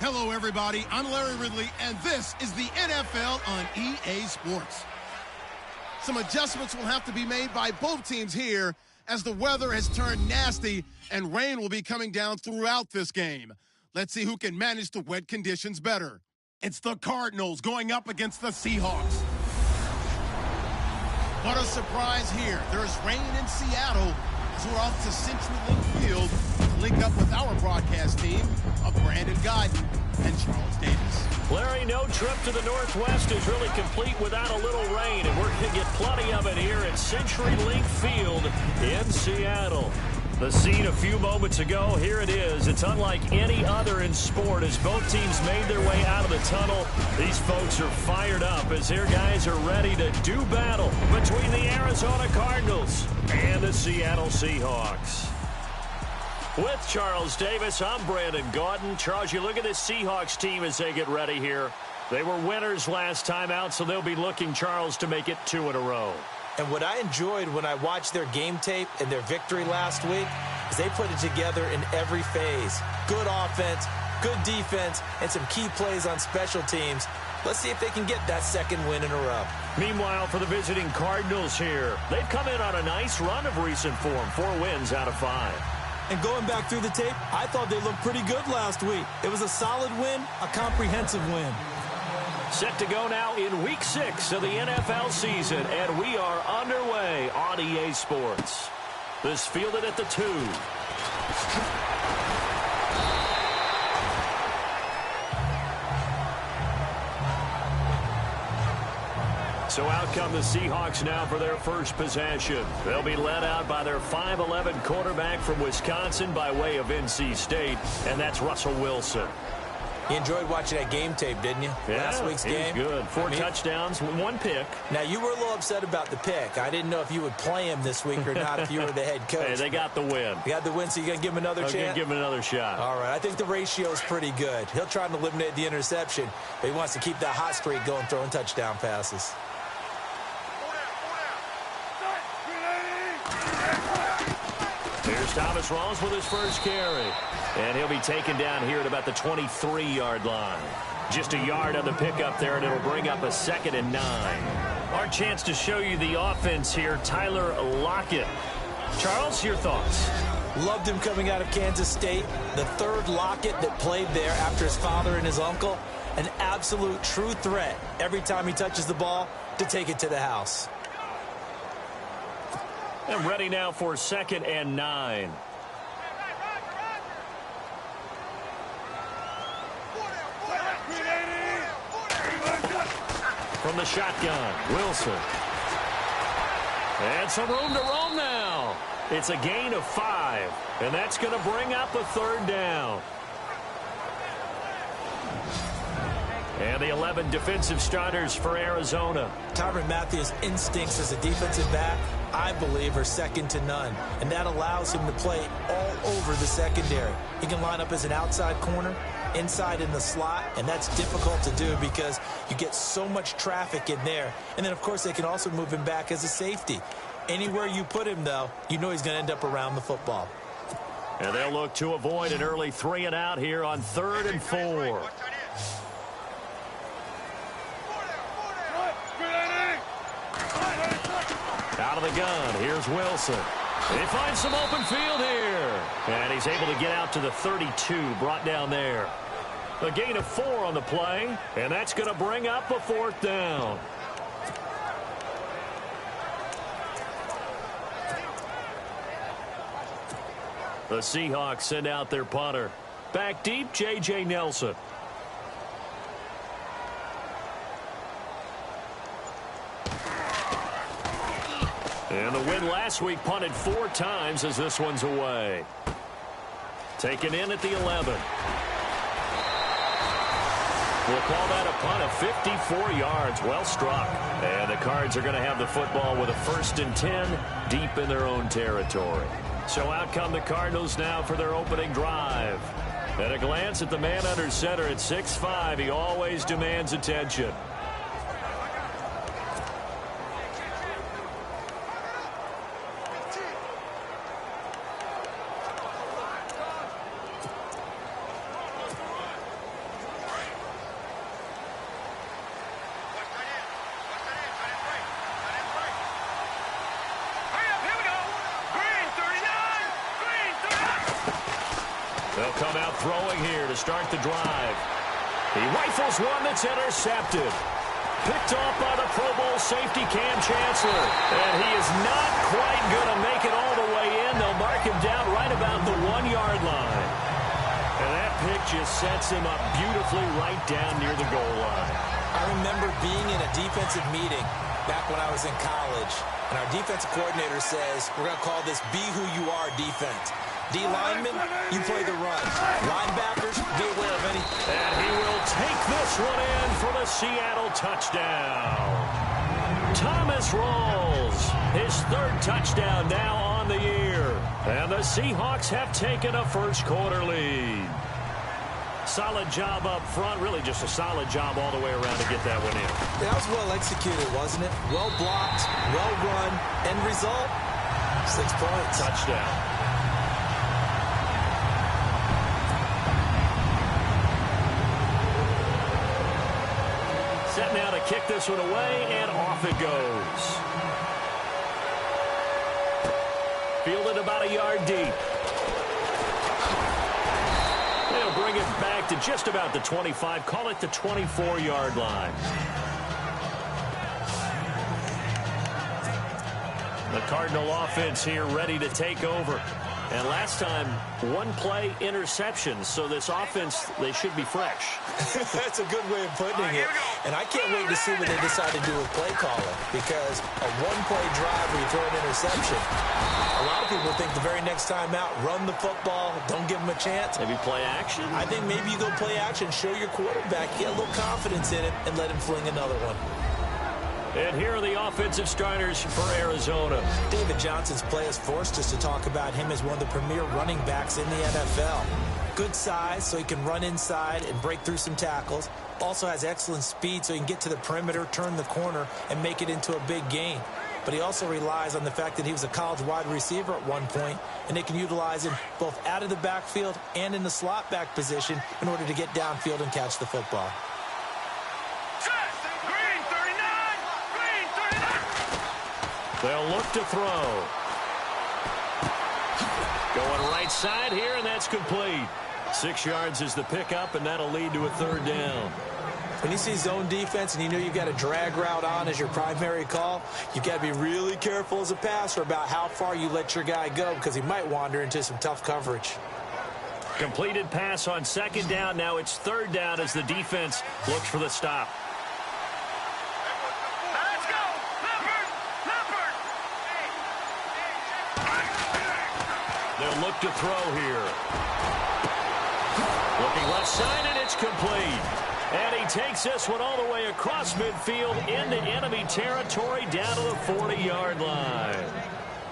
Hello, everybody. I'm Larry Ridley, and this is the NFL on EA Sports. Some adjustments will have to be made by both teams here as the weather has turned nasty and rain will be coming down throughout this game. Let's see who can manage the wet conditions better. It's the Cardinals going up against the Seahawks. What a surprise here. There's rain in Seattle as we're off to Century Link Field to link up with our broadcast team of Brandon Guyton and Charles Davis. Larry, no trip to the Northwest is really complete without a little rain, and we're going to get plenty of it here at Century Link Field in Seattle. The scene a few moments ago, here it is. It's unlike any other in sport as both teams made their way out of the tunnel. These folks are fired up as their guys are ready to do battle between the Arizona Cardinals and the Seattle Seahawks. With Charles Davis, I'm Brandon Guyton. Charles, you look at this Seahawks team as they get ready here. They were winners last time out, so they'll be looking, Charles, to make it 2 in a row. And what I enjoyed when I watched their game tape and their victory last week is they put it together in every phase. Good offense, good defense, and some key plays on special teams. Let's see if they can get that second win in a row. Meanwhile, for the visiting Cardinals here, they've come in on a nice run of recent form, 4 wins out of 5. And going back through the tape, I thought they looked pretty good last week. It was a solid win, a comprehensive win. Set to go now in Week 6 of the NFL season, and we are underway on EA Sports. This fielded at the 2. So out come the Seahawks now for their first possession. They'll be led out by their 5'11" quarterback from Wisconsin by way of NC State, and that's Russell Wilson. You enjoyed watching that game tape, didn't you? Yeah, last week's game. It was good. 4 touchdowns, 1 pick. Now, you were a little upset about the pick. I didn't know if you would play him this week or not if you were the head coach. Hey, they got the win. They got the win, so you're going to give him another chance? I'm going to give him another shot. All right. I think the ratio is pretty good. He'll try to eliminate the interception, but he wants to keep that hot streak going, throwing touchdown passes. Here's Thomas Rawls with his first carry. And he'll be taken down here at about the 23-yard line. Just a yard on the pickup there, and it'll bring up a 2nd and 9. Our chance to show you the offense here, Tyler Lockett. Charles, your thoughts? Loved him coming out of Kansas State. The 3rd Lockett that played there after his father and his uncle. An absolute true threat every time he touches the ball to take it to the house. And ready now for 2nd and 9. From the shotgun, Wilson. And some room to roam now. It's a gain of 5, and that's going to bring up a 3rd down. And the 11 defensive starters for Arizona. Tyrann Mathieu's instincts as a defensive back, I believe, are second to none. And that allows him to play all over the secondary. He can line up as an outside corner, inside in the slot, and that's difficult to do because you get so much traffic in there. And then, of course, they can also move him back as a safety. Anywhere you put him, though, you know he's going to end up around the football. And they'll look to avoid an early 3 and out here on 3rd and 4. Out of the gun, here's Wilson. He finds some open field here. And he's able to get out to the 32, brought down there. A gain of 4 on the play, and that's going to bring up a 4th down. The Seahawks send out their punter. Back deep, J.J. Nelson. And the win last week punted 4 times as this one's away. Taken in at the 11. We'll call that a punt of 54 yards. Well struck. And the Cards are going to have the football with a 1st and 10 deep in their own territory. So out come the Cardinals now for their opening drive. At a glance at the man under center at 6'5", he always demands attention. They'll come out throwing here to start the drive. He rifles one that's intercepted. Picked off by the Pro Bowl safety Cam Chancellor. And he is not quite going to make it all the way in. They'll mark him down right about the 1-yard line. And that pick just sets him up beautifully right down near the goal line. I remember being in a defensive meeting back when I was in college. And our defensive coordinator says, we're going to call this Be Who You Are defense. D linemen, you play the run. Linebackers, be aware of any. And he will take this one in for the Seattle touchdown. Thomas Rawls, his 3rd touchdown now on the year. And the Seahawks have taken a first-quarter lead. Solid job up front, really just a solid job all the way around to get that one in. That was well executed, wasn't it? Well blocked, well run, end result, 6 points. Touchdown. Set now to kick this one away, and off it goes. Fielded about a yard deep. They'll bring it back to just about the 25, call it the 24-yard line. The Cardinal offense here ready to take over. And last time, 1-play interceptions, so this offense, they should be fresh. That's a good way of putting it. And I can't wait to see what they decide to do with play calling, because a 1-play drive where you throw an interception, a lot of people think the very next time out, run the football, don't give them a chance. Maybe play action? I think maybe you go play action, show your quarterback, get a little confidence in it, and let him fling another one. And here are the offensive starters for Arizona. David Johnson's play has forced us to talk about him as one of the premier running backs in the NFL. Good size, so he can run inside and break through some tackles. Also has excellent speed, so he can get to the perimeter, turn the corner, and make it into a big gain. But he also relies on the fact that he was a college wide receiver at one point, and they can utilize him both out of the backfield and in the slot back position in order to get downfield and catch the football. They'll look to throw. Going right side here, and that's complete. 6 yards is the pickup, and that'll lead to a 3rd down. When you see zone defense and you know you've got a drag route on as your primary call, you've got to be really careful as a passer about how far you let your guy go, because he might wander into some tough coverage. Completed pass on 2nd down. Now it's 3rd down as the defense looks for the stop. They'll look to throw here. Looking left side, and it's complete. And he takes this one all the way across midfield into enemy territory down to the 40-yard line.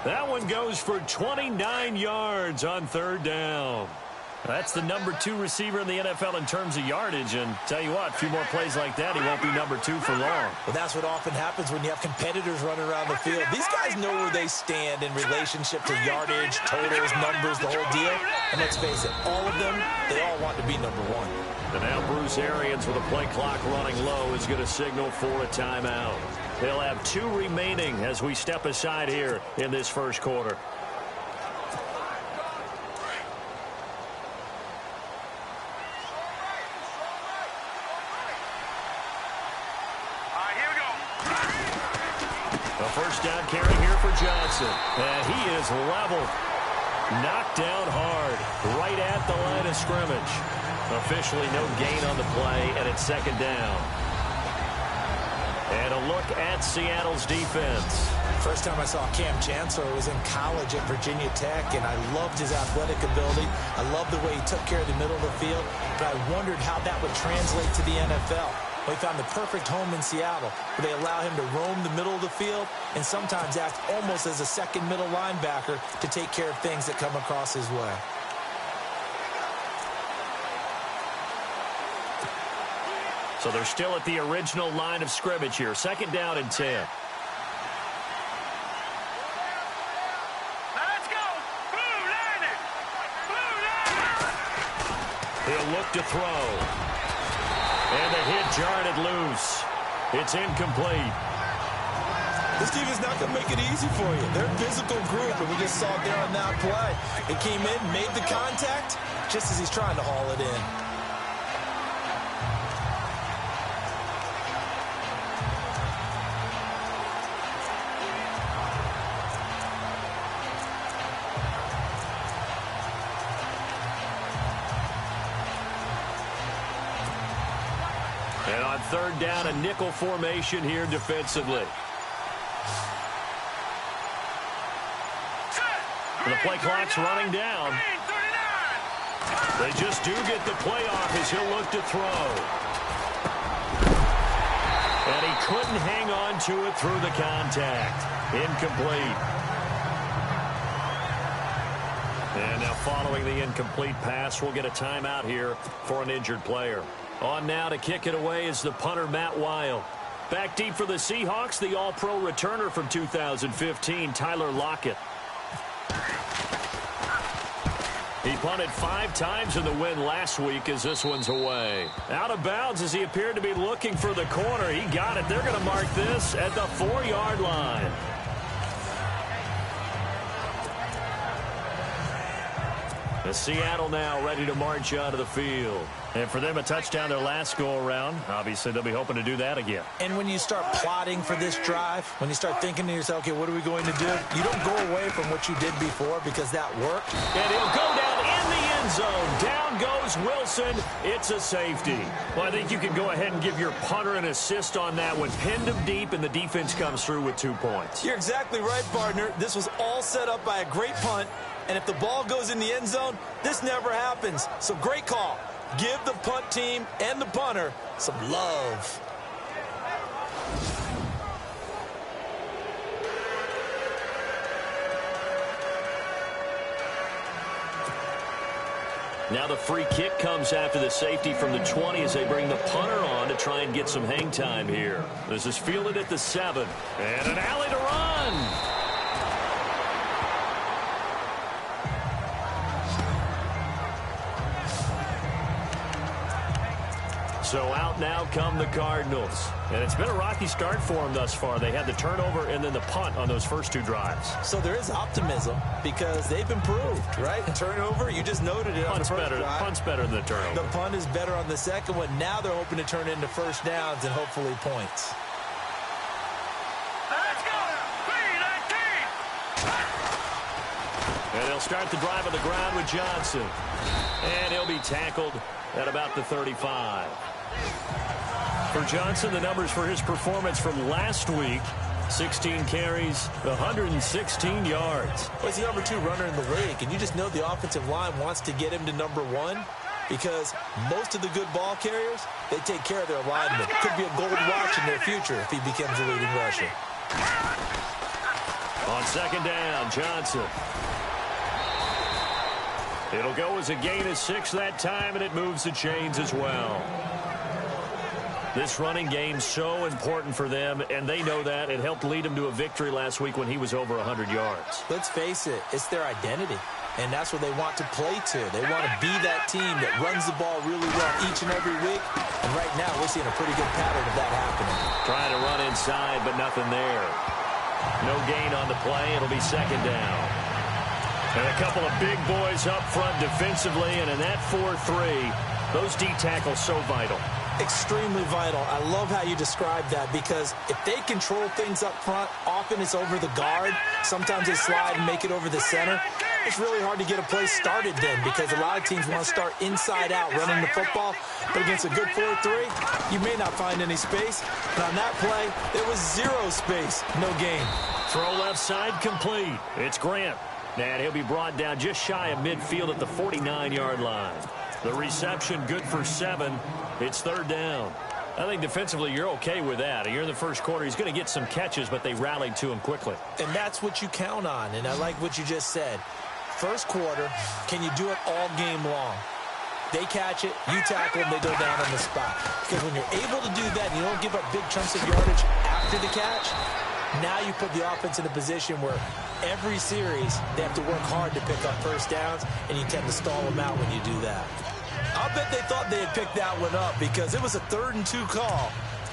That one goes for 29 yards on 3rd down. That's the number 2 receiver in the NFL in terms of yardage. And tell you what, a few more plays like that, he won't be number 2 for long. Well, that's what often happens when you have competitors running around the field. These guys know where they stand in relationship to yardage, totals, numbers, the whole deal. And let's face it, all of them, they all want to be number 1. And now Bruce Arians with a play clock running low is going to signal for a timeout. They'll have 2 remaining as we step aside here in this first quarter. First down carry here for Johnson. And he is leveled. Knocked down hard. Right at the line of scrimmage. Officially no gain on the play, and it's 2nd down. And a look at Seattle's defense. First time I saw Cam Chancellor was in college at Virginia Tech, and I loved his athletic ability. I loved the way he took care of the middle of the field, but I wondered how that would translate to the NFL. Well, he found the perfect home in Seattle, where they allow him to roam the middle of the field and sometimes act almost as a second middle linebacker to take care of things that come across his way. So they're still at the original line of scrimmage here. 2nd down and 10. Let's go! Blue line it! Blue line it! He'll look to throw. And the hit jarred it loose. It's incomplete. This team is not going to make it easy for you. They're a physical group, and we just saw it there on that play. It came in, made the contact, just as he's trying to haul it in. And on third down, a nickel formation here defensively. The play clock's running down. They just do get the play off as he'll look to throw. And he couldn't hang on to it through the contact. Incomplete. And now following the incomplete pass, we'll get a timeout here for an injured player. On now to kick it away is the punter, Matt Weil. Back deep for the Seahawks, the all-pro returner from 2015, Tyler Lockett. He punted 5 times in the win last week as this one's away. Out of bounds as he appeared to be looking for the corner. He got it. They're going to mark this at the 4-yard line. The Seattle now ready to march out of the field. And for them, a touchdown their last go-around. Obviously, they'll be hoping to do that again. And when you start plotting for this drive, when you start thinking to yourself, okay, what are we going to do? You don't go away from what you did before because that worked. And he'll go down in the end zone. Down goes Wilson. It's a safety. Well, I think you can go ahead and give your punter an assist on that one. Pinned him deep, and the defense comes through with 2 points. You're exactly right, partner. This was all set up by a great punt. And if the ball goes in the end zone, this never happens. So great call. Give the punt team and the punter some love. Now the free kick comes after the safety from the 20 as they bring the punter on to try and get some hang time here. This is fielded at the 7. And an alley to run. So out now come the Cardinals. And it's been a rocky start for them thus far. They had the turnover and then the punt on those first 2 drives. So there is optimism because they've improved, right? Turnover, you just noted it on the first drive. Punt's better than the turnover. The punt is better on the second one. Now they're hoping to turn into first downs and hopefully points. Let's go! And they'll start the drive on the ground with Johnson. And he'll be tackled at about the 35. For Johnson, the numbers for his performance from last week, 16 carries, 116 yards. Well, he's the number 2 runner in the league, and you just know the offensive line wants to get him to number 1 because most of the good ball carriers, they take care of their linemen. Could be a gold watch in their future if he becomes a leading rusher. On second down, Johnson. It'll go as a gain of 6 that time, and it moves the chains as well. This running game's so important for them, and they know that. It helped lead them to a victory last week when he was over 100 yards. Let's face it, it's their identity, and that's what they want to play to. They want to be that team that runs the ball really well each and every week, and right now we're seeing a pretty good pattern of that happening. Trying to run inside, but nothing there. No gain on the play. It'll be second down. And a couple of big boys up front defensively, and in that 4-3, those D tackles so vital. Extremely vital. I love how you describe that because if they control things up front, often it's over the guard. Sometimes they slide and make it over the center. It's really hard to get a play started then because a lot of teams want to start inside out running the football. But against a good 4-3, you may not find any space. But on that play, there was 0 space. No gain. Throw left side complete. It's Grant. And he'll be brought down just shy of midfield at the 49-yard line. The reception good for 7. It's third down. I think defensively you're okay with that. You're in the first quarter. He's going to get some catches, but they rallied to him quickly. And that's what you count on, and I like what you just said. First quarter, can you do it all game long? They catch it, you tackle them, they go down on the spot. Because when you're able to do that and you don't give up big chunks of yardage after the catch, now you put the offense in a position where every series they have to work hard to pick up first downs, and you tend to stall them out when you do that. I'll bet they thought they had picked that one up because it was a 3rd and 2 call.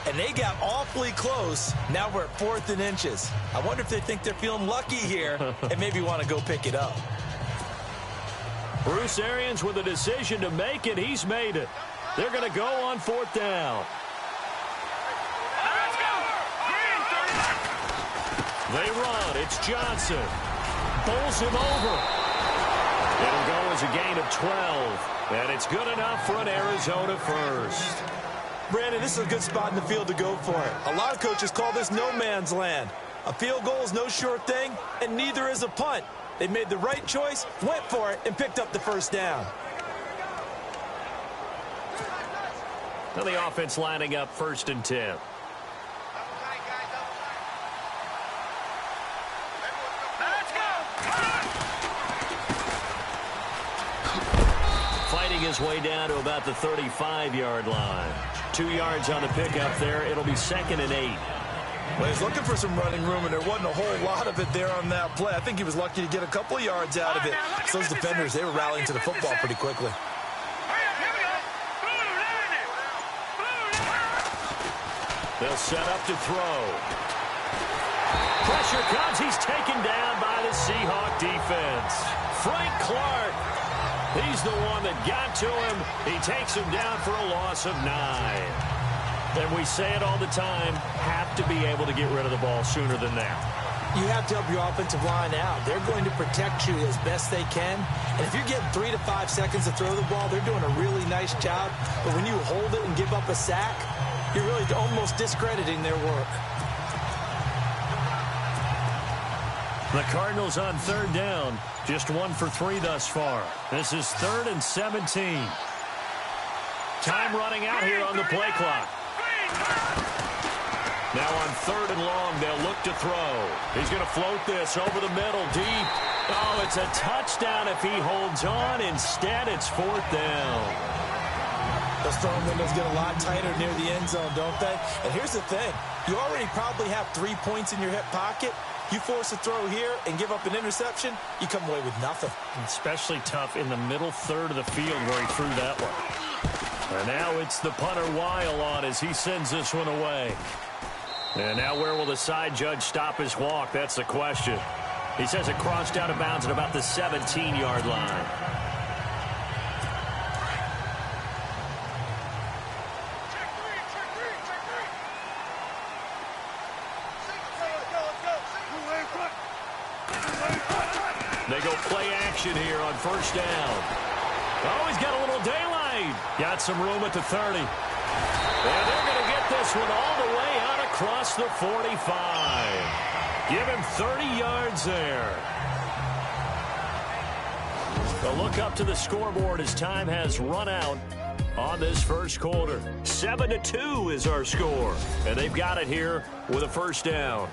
and they got awfully close. Now we're at 4th and inches. I wonder if they think they're feeling lucky here and maybe want to go pick it up. Bruce Arians with a decision to make it. He's made it. They're going to go on 4th down. Let's go! They run. It's Johnson. Bowls him over. It'll go as a gain of 12. And it's good enough for an Arizona first. Brandon, this is a good spot in the field to go for it. A lot of coaches call this no man's land. A field goal is no sure thing, and neither is a punt. They made the right choice, went for it, and picked up the first down. Now the offense lining up 1st and 10. Let's go! Fighting his way down to about the 35-yard line. 2 yards on the pickup there. It'll be 2nd and 8. Well, he's looking for some running room, and there wasn't a whole lot of it there on that play. I think he was lucky to get a couple of yards out of it. So those defenders, they were rallying to the football pretty quickly. They'll set up to throw. Pressure comes. He's taken down by the Seahawk defense. Frank Clark. He's the one that got to him. He takes him down for a loss of 9. And we say it all the time, have to be able to get rid of the ball sooner than that. You have to help your offensive line out. They're going to protect you as best they can. And if you're getting 3 to 5 seconds to throw the ball, they're doing a really nice job. But when you hold it and give up a sack, you're really almost discrediting their work. The Cardinals on 3rd down. Just 1 for 3 thus far. This is 3rd and 17. Time running out here on the play clock. Now on 3rd and long, they'll look to throw. He's going to float this over the middle, deep. Oh, it's a touchdown if he holds on. Instead, it's 4th down. Those throwing windows get a lot tighter near the end zone, don't they? And here's the thing. You already probably have 3 points in your hip pocket. You force a throw here and give up an interception, you come away with nothing. Especially tough in the middle third of the field where he threw that one. And now it's the punter Weil on as he sends this one away. And now where will the side judge stop his walk? That's the question. He says it crossed out of bounds at about the 17-yard line. They go play action here on 1st down. Oh, he's got a little daylight. Got some room at the 30. And they're going to get this one all the way out across the 45. Give him 30 yards there. A look up to the scoreboard as time has run out on this first quarter. 7-2 is our score. And they've got it here with a 1st down.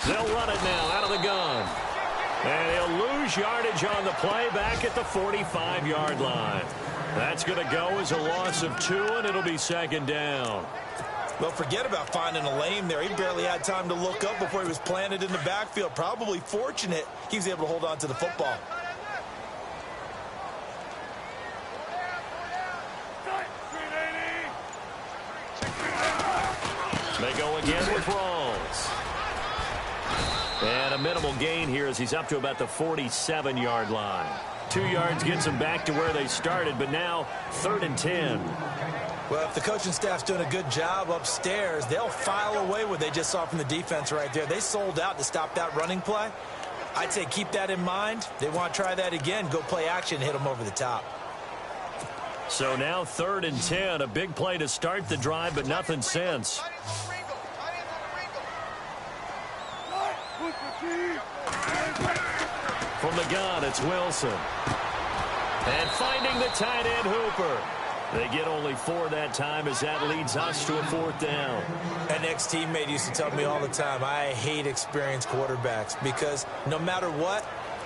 They'll run it now out of the gun. And he'll lose yardage on the play back at the 45-yard line. That's going to go as a loss of 2, and it'll be 2nd down. Well, forget about finding a lane there. He barely had time to look up before he was planted in the backfield. Probably fortunate he was able to hold on to the football. They go again with Rawls. And a minimal gain here as he's up to about the 47-yard line. 2 yards gets them back to where they started, but now 3rd and 10. Well, if the coaching staff's doing a good job upstairs, they'll file away what they just saw from the defense right there. They sold out to stop that running play. I'd say keep that in mind. They want to try that again. Go play action, hit them over the top. So now 3rd and 10. A big play to start the drive, but nothing since. From the gun, it's Wilson. And finding the tight end, Hooper. They get only 4 that time as that leads us to a 4th down. An ex-teammate used to tell me all the time, I hate experienced quarterbacks because no matter what,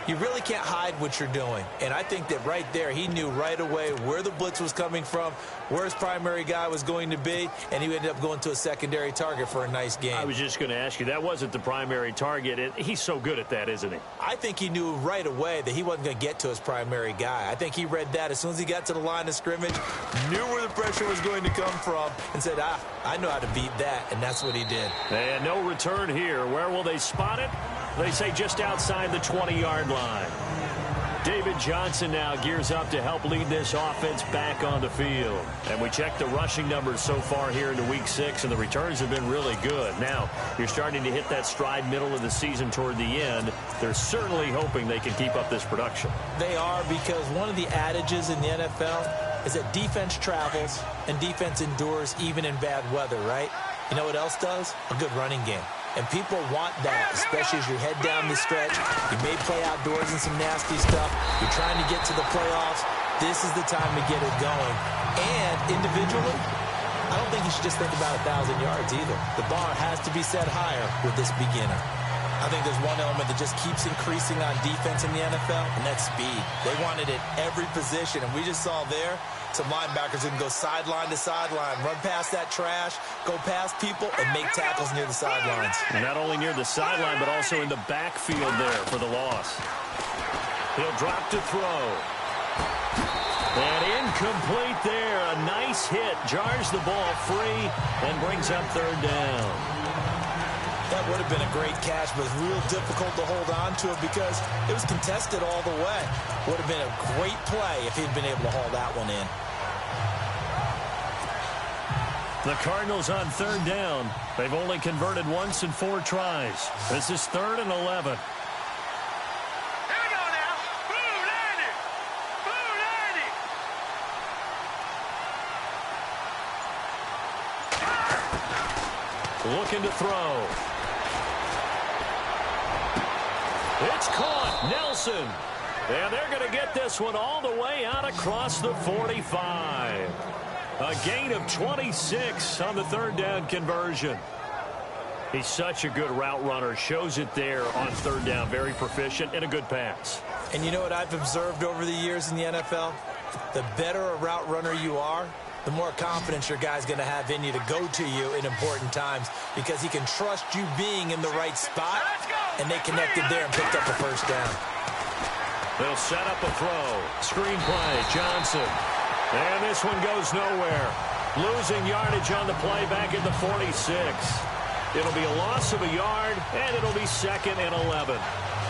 You really can't hide what you're doing. And I think that right there, he knew right away where the blitz was coming from, where his primary guy was going to be, and he ended up going to a secondary target for a nice game. I was just going to ask you, that wasn't the primary target. He's so good at that, isn't he? I think he knew right away that he wasn't going to get to his primary guy. I think he read that as soon as he got to the line of scrimmage, knew where the pressure was going to come from, and said, I know how to beat that, and that's what he did. And no return here. Where will they spot it? They say just outside the 20-yard line. David Johnson now gears up to help lead this offense back on the field. And we check the rushing numbers so far here into Week 6, and the returns have been really good. Now, you're starting to hit that stride middle of the season toward the end. They're certainly hoping they can keep up this production. They are, because one of the adages in the NFL is that defense travels and defense endures even in bad weather, right? You know what else does? A good running game. And people want that, especially as you head down the stretch. You may play outdoors in some nasty stuff. You're trying to get to the playoffs. This is the time to get it going. And individually, I don't think you should just think about 1,000 yards either. The bar has to be set higher with this beginner. I think there's one element that just keeps increasing on defense in the NFL, and that's speed. They want it at every position, and we just saw there some linebackers who can go sideline to sideline, run past that trash, go past people, and make tackles near the sidelines. And not only near the sideline, but also in the backfield there for the loss. He'll drop to throw. And incomplete there. A nice hit. Jars the ball free and brings up third down. That would have been a great catch, but it's real difficult to hold on to it because it was contested all the way. Would have been a great play if he'd been able to haul that one in. The Cardinals on third down. They've only converted once in 4 tries. This is 3rd and 11. Looking to throw. It's caught. Nelson. And they're going to get this one all the way out across the 45. A gain of 26 on the 3rd down conversion. He's such a good route runner. Shows it there on 3rd down. Very proficient and a good pass. And you know what I've observed over the years in the NFL? The better a route runner you are, the more confidence your guy's going to have in you to go to you in important times because he can trust you being in the right spot, and they connected there and picked up the 1st down. They'll set up a throw. Screen play, Johnson. And this one goes nowhere. Losing yardage on the play back at the 46. It'll be a loss of a yard, and it'll be 2nd and 11.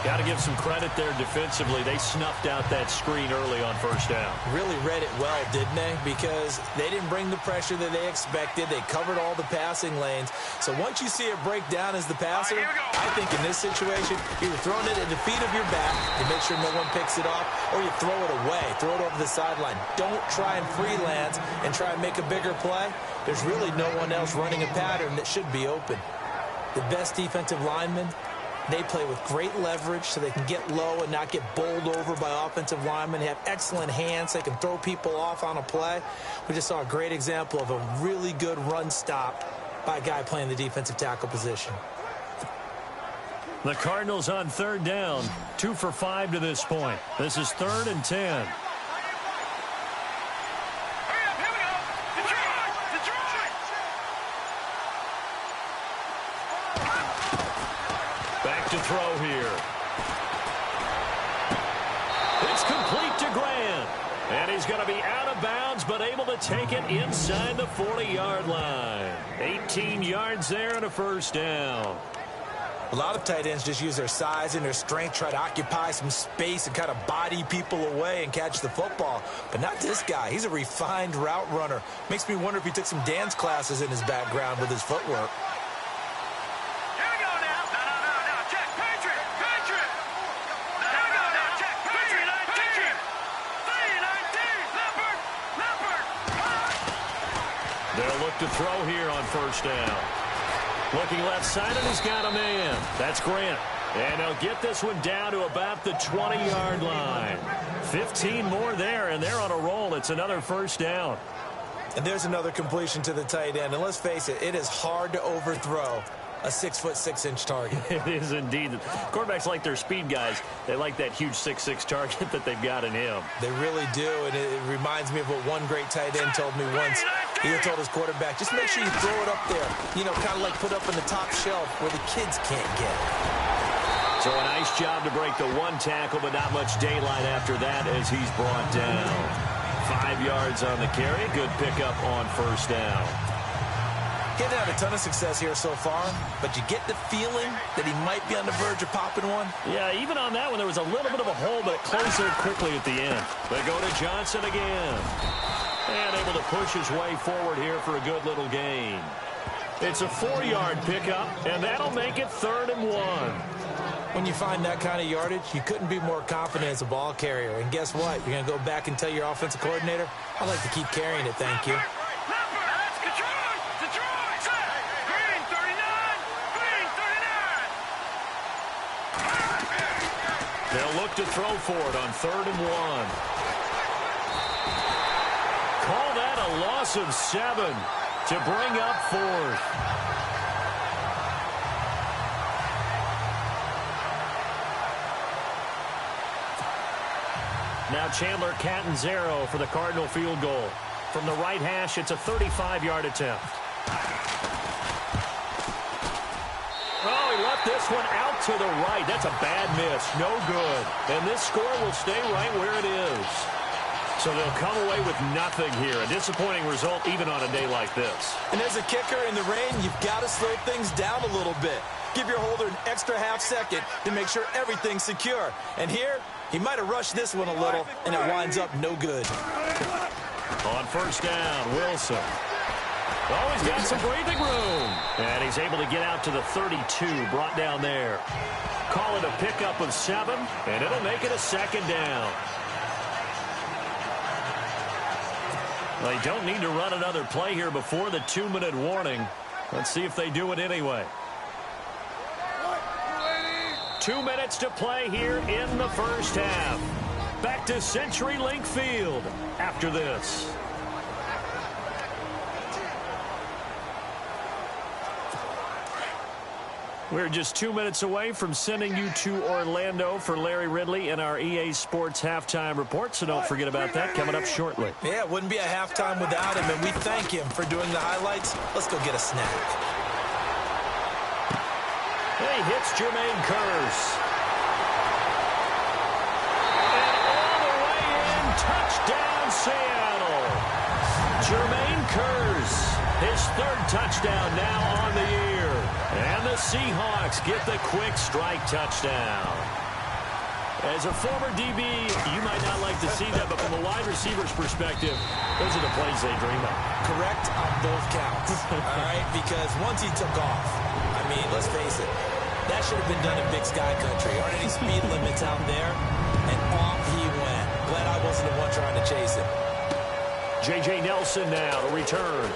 Got to give some credit there defensively. They snuffed out that screen early on 1st down. Really read it well, didn't they? Because they didn't bring the pressure that they expected. They covered all the passing lanes. So once you see it break down as the passer, I think in this situation, you're throwing it at the feet of your back to make sure no one picks it off, or you throw it away, throw it over the sideline. Don't try and freelance and try and make a bigger play. There's really no one else running a pattern that should be open. The best defensive linemen, they play with great leverage so they can get low and not get bowled over by offensive linemen. They have excellent hands. They can throw people off on a play. We just saw a great example of a really good run stop by a guy playing the defensive tackle position. The Cardinals on 3rd down, 2 for 5 to this point. This is 3rd and 10. To throw here. It's complete to Grant. And he's going to be out of bounds, but able to take it inside the 40-yard line. 18 yards there and a 1st down. A lot of tight ends just use their size and their strength, try to occupy some space and kind of body people away and catch the football. But not this guy. He's a refined route runner. Makes me wonder if he took some dance classes in his background with his footwork. To throw here on 1st down. Looking left side, and he's got a man. That's Grant. And he'll get this one down to about the 20-yard line. 15 more there, and they're on a roll. It's another 1st down. And there's another completion to the tight end. And let's face it, it is hard to overthrow a 6'6" target. It is indeed. Quarterbacks like their speed guys. They like that huge 6'6" target that they've got in him. They really do, and it reminds me of what one great tight end told me once. He told his quarterback, just make sure you throw it up there, you know, kind of like put up in the top shelf where the kids can't get it. So a nice job to break the one tackle, but not much daylight after that as he's brought down. 5 yards on the carry. Good pickup on first down. Getting had a ton of success here so far, but you get the feeling that he might be on the verge of popping one. Yeah, even on that one, there was a little bit of a hole, but it closed there quickly at the end. They go to Johnson again. And able to push his way forward here for a good little gain. It's a 4-yard pickup, and that'll make it 3rd and 1. When you find that kind of yardage, you couldn't be more confident as a ball carrier. And guess what? You're going to go back and tell your offensive coordinator, I'd like to keep carrying it, thank you. They'll look to throw for it on 3rd and 1. Call that a loss of 7 to bring up 4th. Now Chandler Catanzaro for the Cardinal field goal. From the right hash, it's a 35-yard attempt. Oh, he left this one out to the right. That's a bad miss. No good. And this score will stay right where it is. So they'll come away with nothing here. A disappointing result even on a day like this. And as a kicker in the rain, you've got to slow things down a little bit. Give your holder an extra half second to make sure everything's secure. And here, he might have rushed this one a little, and it winds up no good. On first down, Wilson. Oh, he's got some breathing room. And he's able to get out to the 32, brought down there. Call it a pickup of 7, and it'll make it a 2nd down. They don't need to run another play here before the 2-minute warning. Let's see if they do it anyway. 2 minutes to play here in the first half. Back to CenturyLink Field after this. We're just 2 minutes away from sending you to Orlando for Larry Ridley and our EA Sports halftime report, so don't forget about that coming up shortly. Yeah, it wouldn't be a halftime without him, and we thank him for doing the highlights. Let's go get a snack. He hits Jermaine Kearse. And all the way in, touchdown Seattle. Jermaine Kearse, his 3rd touchdown now on the year. And the Seahawks get the quick strike touchdown. As a former DB, you might not like to see that, but from a wide receiver's perspective, those are the plays they dream of. Correct on both counts, all right? Because once he took off, I mean, let's face it, that should have been done in Big Sky Country. Aren't any speed limits out there? And off he went. Glad I wasn't the one trying to chase him. J.J. Nelson now to return.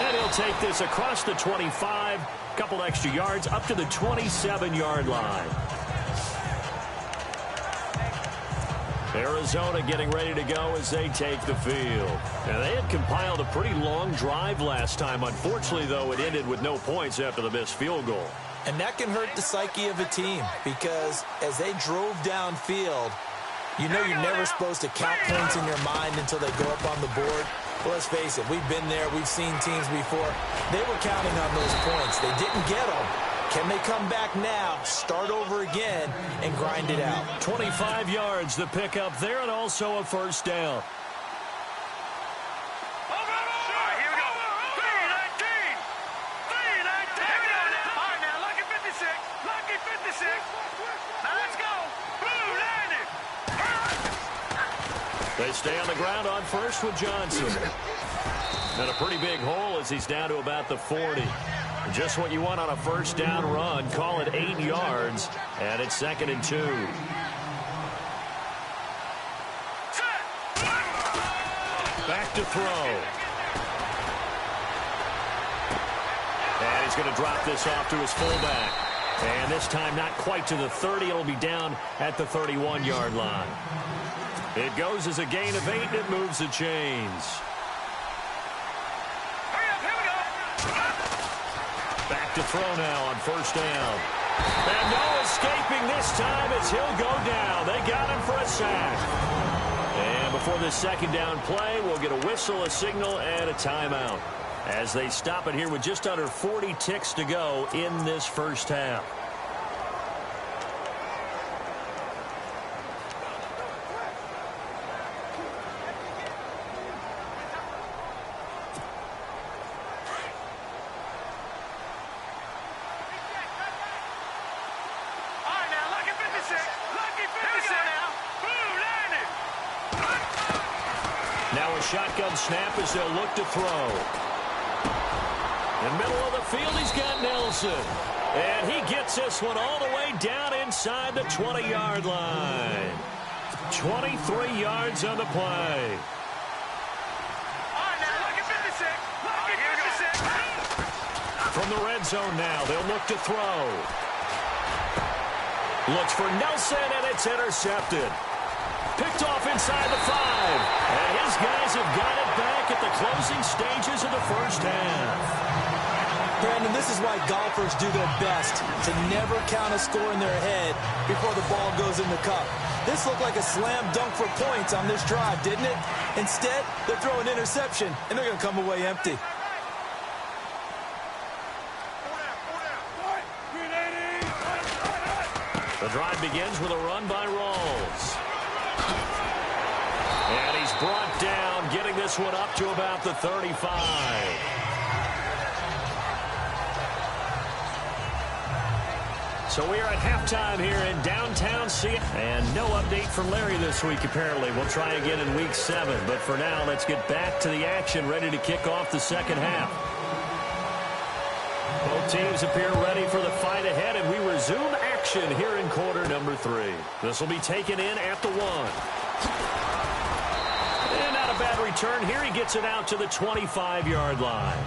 And he'll take this across the 25, couple extra yards, up to the 27-yard line. Arizona getting ready to go as they take the field. And they had compiled a pretty long drive last time. Unfortunately, though, it ended with no points after the missed field goal. And that can hurt the psyche of a team because as they drove downfield, you know you're never supposed to count points in your mind until they go up on the board. Well, let's face it, we've been there, we've seen teams before. They were counting on those points. They didn't get them. Can they come back now, start over again, and grind it out? 25 yards, the pickup there, and also a first down. Here we go. 3-19. 3-19. Here we go now. All right, now, lucky 56. Lucky 56. Now, let's go. Blue landed. They stay on the ground on first with Johnson. And a pretty big hole as he's down to about the 40. Just what you want on a first down run. Call it 8 yards, and it's 2nd and 2. Back to throw. And he's going to drop this off to his fullback. And this time not quite to the 30. It'll be down at the 31-yard line. It goes as a gain of 8, and it moves the chains. to throw now on first down. And no escaping this time as he'll go down. They got him for a sack. And before this second down play, we'll get a whistle, a signal, and a timeout as they stop it here with just under 40 ticks to go in this first half. Now a shotgun snap as they'll look to throw. In the middle of the field, he's got Nelson. And he gets this one all the way down inside the 20-yard line. 23 yards on the play. From the red zone now, they'll look to throw. Looks for Nelson, and it's intercepted. Picked off inside the 5. And his guys have got it back at the closing stages of the first half. Brandon, this is why golfers do their best to never count a score in their head before the ball goes in the cup. This looked like a slam dunk for points on this drive, didn't it? Instead, they're throwing an interception, and they're going to come away empty. The drive begins with a run by Rawls. And he's brought down, getting this one up to about the 35. So we are at halftime here in downtown Seattle. And no update from Larry this week, apparently. We'll try again in week 7. But for now, let's get back to the action, ready to kick off the second half. Both teams appear ready for the fight ahead, and we resume action here in quarter number 3. This will be taken in at the 1. And not a bad return here. He gets it out to the 25-yard line.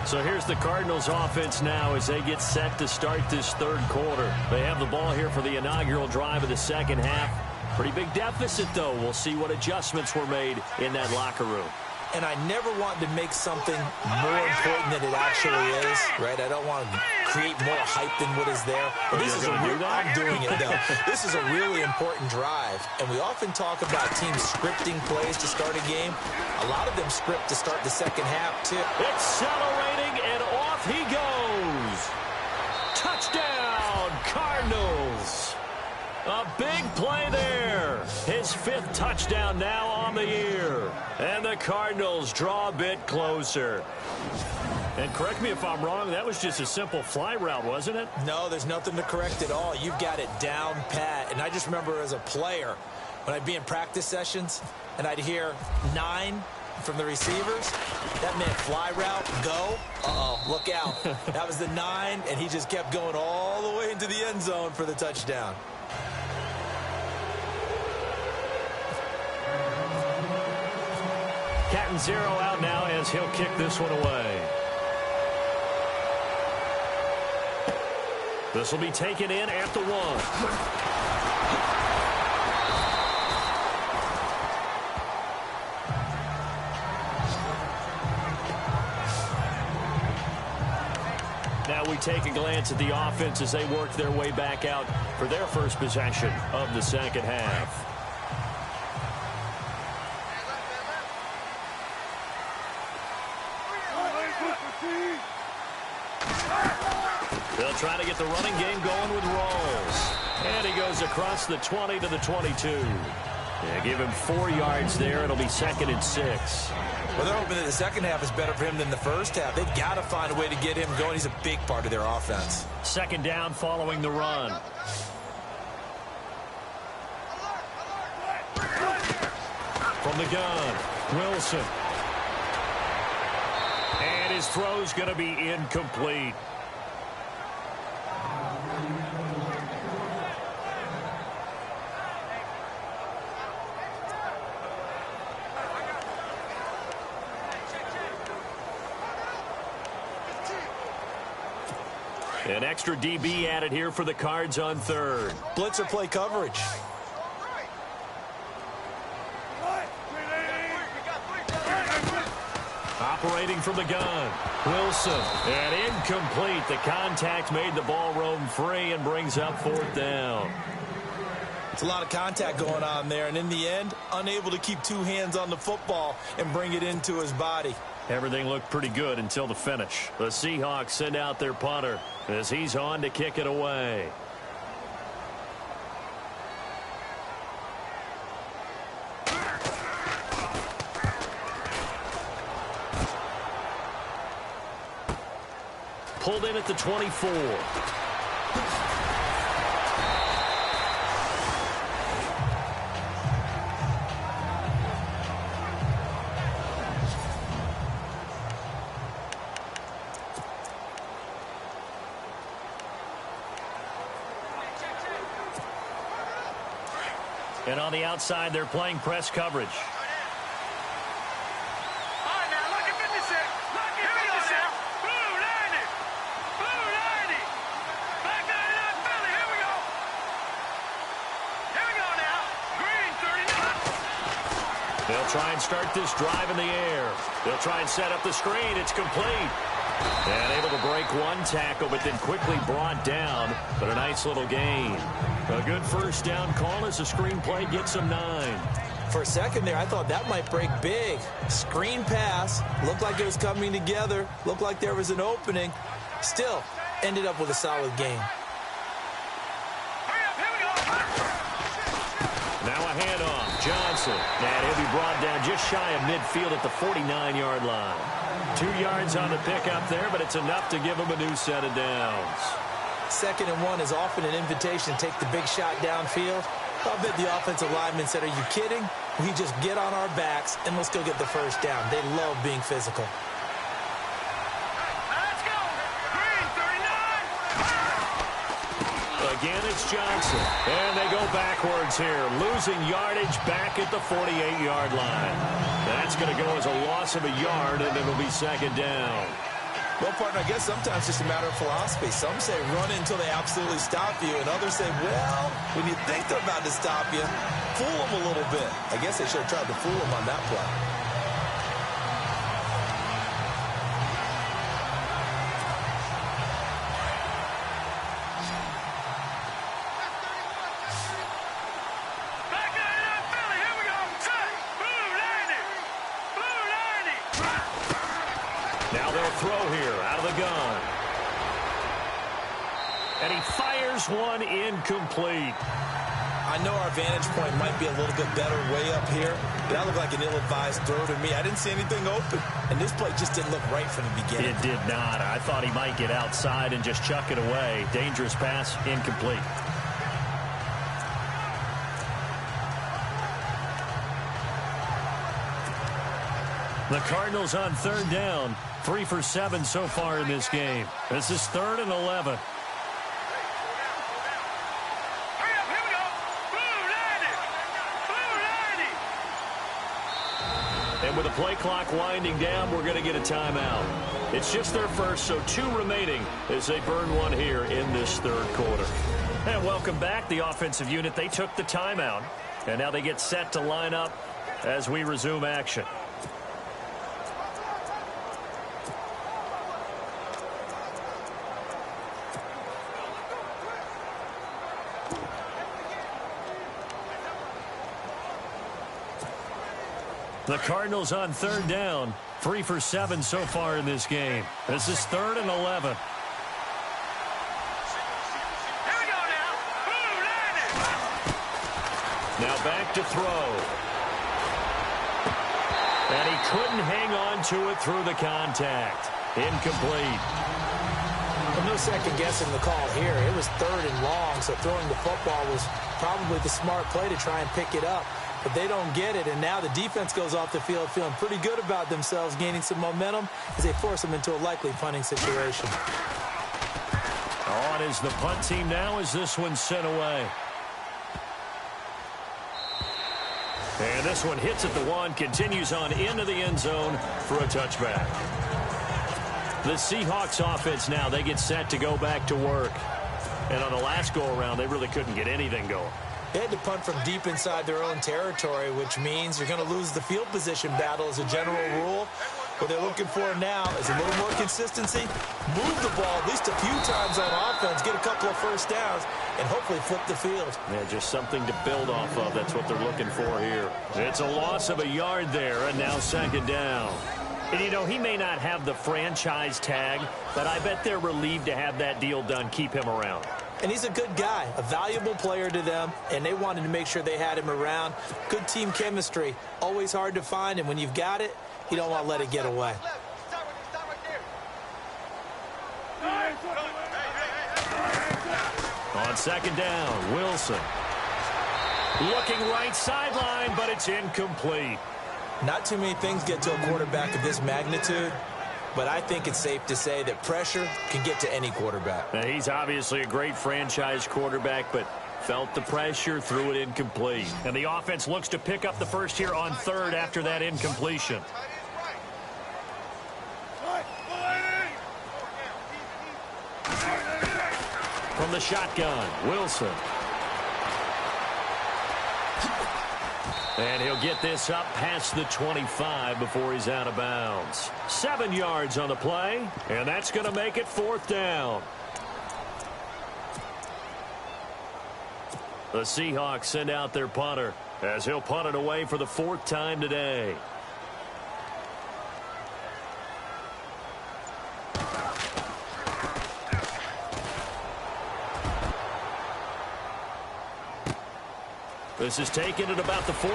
So here's the Cardinals offense now as they get set to start this third quarter. They have the ball here for the inaugural drive of the second half. Pretty big deficit, though. We'll see what adjustments were made in that locker room. And I never want to make something more important than it actually is, right? I don't want to create more hype than what is there. But this is a real, I'm doing it, though. This is a really important drive. And we often talk about teams scripting plays to start a game. A lot of them script to start the second half, too. Accelerating, and off he goes. Touchdown, Cardinals. A big play there. His 5th touchdown now on the year. And the Cardinals draw a bit closer. And correct me if I'm wrong, that was just a simple fly route, wasn't it? No, there's nothing to correct at all. You've got it down pat. And I just remember as a player, when I'd be in practice sessions, and I'd hear 9 from the receivers, that meant fly route, go. Uh-oh, look out. That was the 9, and he just kept going all the way into the end zone for the touchdown. Cat and 0 out now as he'll kick this one away. This will be taken in at the 1. Now we take a glance at the offense as they work their way back out for their first possession of the second half. They'll try to get the running game going with Rawls. And he goes across the 20 to the 22. Yeah, give him 4 yards there. It'll be 2nd and 6. Well, they're hoping that the second half is better for him than the first half. They've got to find a way to get him going. He's a big part of their offense. Second down following the run. From the gun, Wilson. And his throw's going to be incomplete. An extra DB added here for the Cards on 3rd. Blitzer play coverage. operating from the gun. Wilson, and incomplete. The contact made the ball roam free and brings up 4th down. It's a lot of contact going on there, and in the end, unable to keep 2 hands on the football and bring it into his body. Everything looked pretty good until the finish. The Seahawks send out their punter as he's on to kick it away. Pulled in at the 24. And on the outside, they're playing press coverage. They'll try and start this drive in the air. They'll try and set up the screen. It's complete. And able to break one tackle, but then quickly brought down. But a nice little gain. A good first down call as the screen play gets them 9. For a second there, I thought that might break big. Screen pass. Looked like it was coming together. Looked like there was an opening. Still, ended up with a solid gain. Now a handoff. Johnson. And he'll be brought down just shy of midfield at the 49-yard line. 2 yards on the pickup there, but it's enough to give him a new set of downs. 2nd and 1 is often an invitation to take the big shot downfield. I'll bet the offensive lineman said, "Are you kidding? We just get on our backs and let's go get the first down." They love being physical. Let's go. Green 39. Again, it's Johnson. And they go backwards here, losing yardage back at the 48-yard line. That's going to go as a loss of a yard, and it'll be 2nd down. Well, partner, I guess sometimes it's just a matter of philosophy. Some say run until they absolutely stop you, and others say, well, when you think they're about to stop you, fool them a little bit. I guess they should have tried to fool them on that play. Now they'll throw here out of the gun. And he fires one incomplete. I know our vantage point might be a little bit better way up here, but that looked like an ill-advised throw to me. I didn't see anything open, and this play just didn't look right from the beginning. It did not. I thought he might get outside and just chuck it away. Dangerous pass, incomplete. The Cardinals on 3rd down. 3 for 7 so far in this game. This is 3rd and 11. And with the play clock winding down, we're going to get a timeout. It's just their first, so 2 remaining as they burn one here in this 3rd quarter. And welcome back, the offensive unit. They took the timeout, and now they get set to line up as we resume action. The Cardinals on 3rd down. 3 for 7 so far in this game. This is 3rd and 11. Here we go now. Boom, landed. Now back to throw. And he couldn't hang on to it through the contact. Incomplete. Well, no second guessing the call here. It was 3rd and long, so throwing the football was probably the smart play to try and pick it up. But they don't get it, and now the defense goes off the field feeling pretty good about themselves, gaining some momentum as they force them into a likely punting situation. On is the punt team now as this one's sent away. And this one hits at the 1, continues on into the end zone for a touchback. The Seahawks offense now, they get set to go back to work. And on the last go-around, they really couldn't get anything going. They had to punt from deep inside their own territory, which means you're going to lose the field position battle as a general rule. What they're looking for now is a little more consistency, move the ball at least a few times on offense, get a couple of first downs, and hopefully flip the field. Yeah, just something to build off of. That's what they're looking for here. It's a loss of a yard there, and now second down. And, you know, he may not have the franchise tag, but I bet they're relieved to have that deal done, keep him around. And he's a good guy, a valuable player to them, and they wanted to make sure they had him around. Good team chemistry, always hard to find, and when you've got it, you don't want to let it get away. On second down, Wilson. Looking right sideline, but it's incomplete. Not too many things get to a quarterback of this magnitude, but I think it's safe to say that pressure can get to any quarterback. Now, he's obviously a great franchise quarterback, but felt the pressure, threw it incomplete. And the offense looks to pick up the first here on third after that incompletion. From the shotgun, Wilson. And he'll get this up past the 25 before he's out of bounds. 7 yards on the play, and that's going to make it fourth down. The Seahawks send out their punter as he'll punt it away for the fourth time today. This is taken at about the 14. A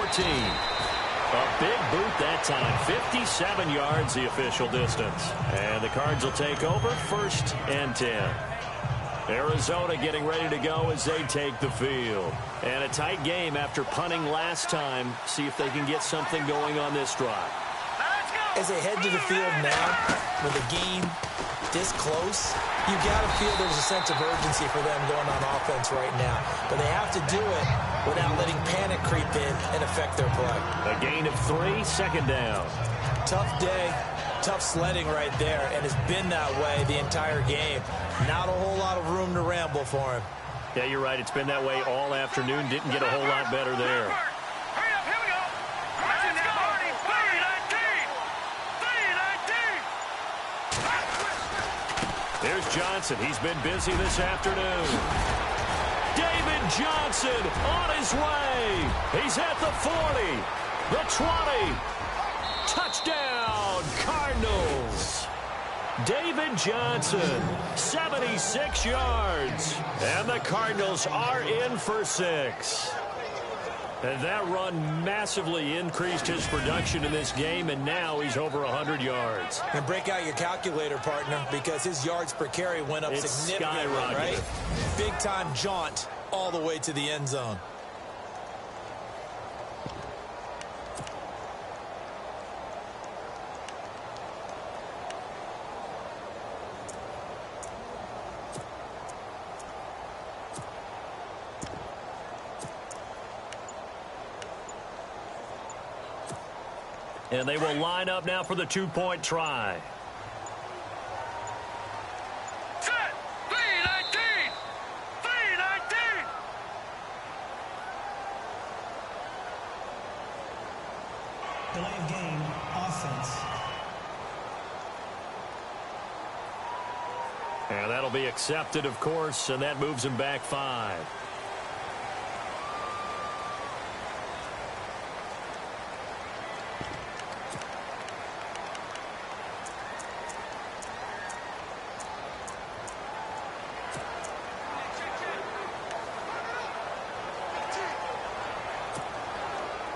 big boot that time. 57 yards the official distance. And the Cards will take over first and 10. Arizona getting ready to go as they take the field. And a tight game after punting last time. See if they can get something going on this drive. As they head to the field now, with the game this close, you got to feel there's a sense of urgency for them going on offense right now. But they have to do it without letting panic creep in and affect their play. A gain of 3, second down. Tough day, tough sledding right there, and it's been that way the entire game. Not a whole lot of room to ramble for him. Yeah, you're right. It's been that way all afternoon. Didn't get a whole lot better there. Hurry up, here we go. Let's go. 3-19. There's Johnson. He's been busy this afternoon. David Johnson on his way. He's at the 40, the 20. Touchdown, Cardinals. David Johnson, 76 yards. And the Cardinals are in for 6. And that run massively increased his production in this game, and now he's over 100 yards. And break out your calculator, partner, because his yards per carry went up significantly, right? Big-time jaunt all the way to the end zone. And they will line up now for the two-point try. Set. 3-19. 3-19. Delay of game, offense. And that'll be accepted, of course, and that moves him back 5.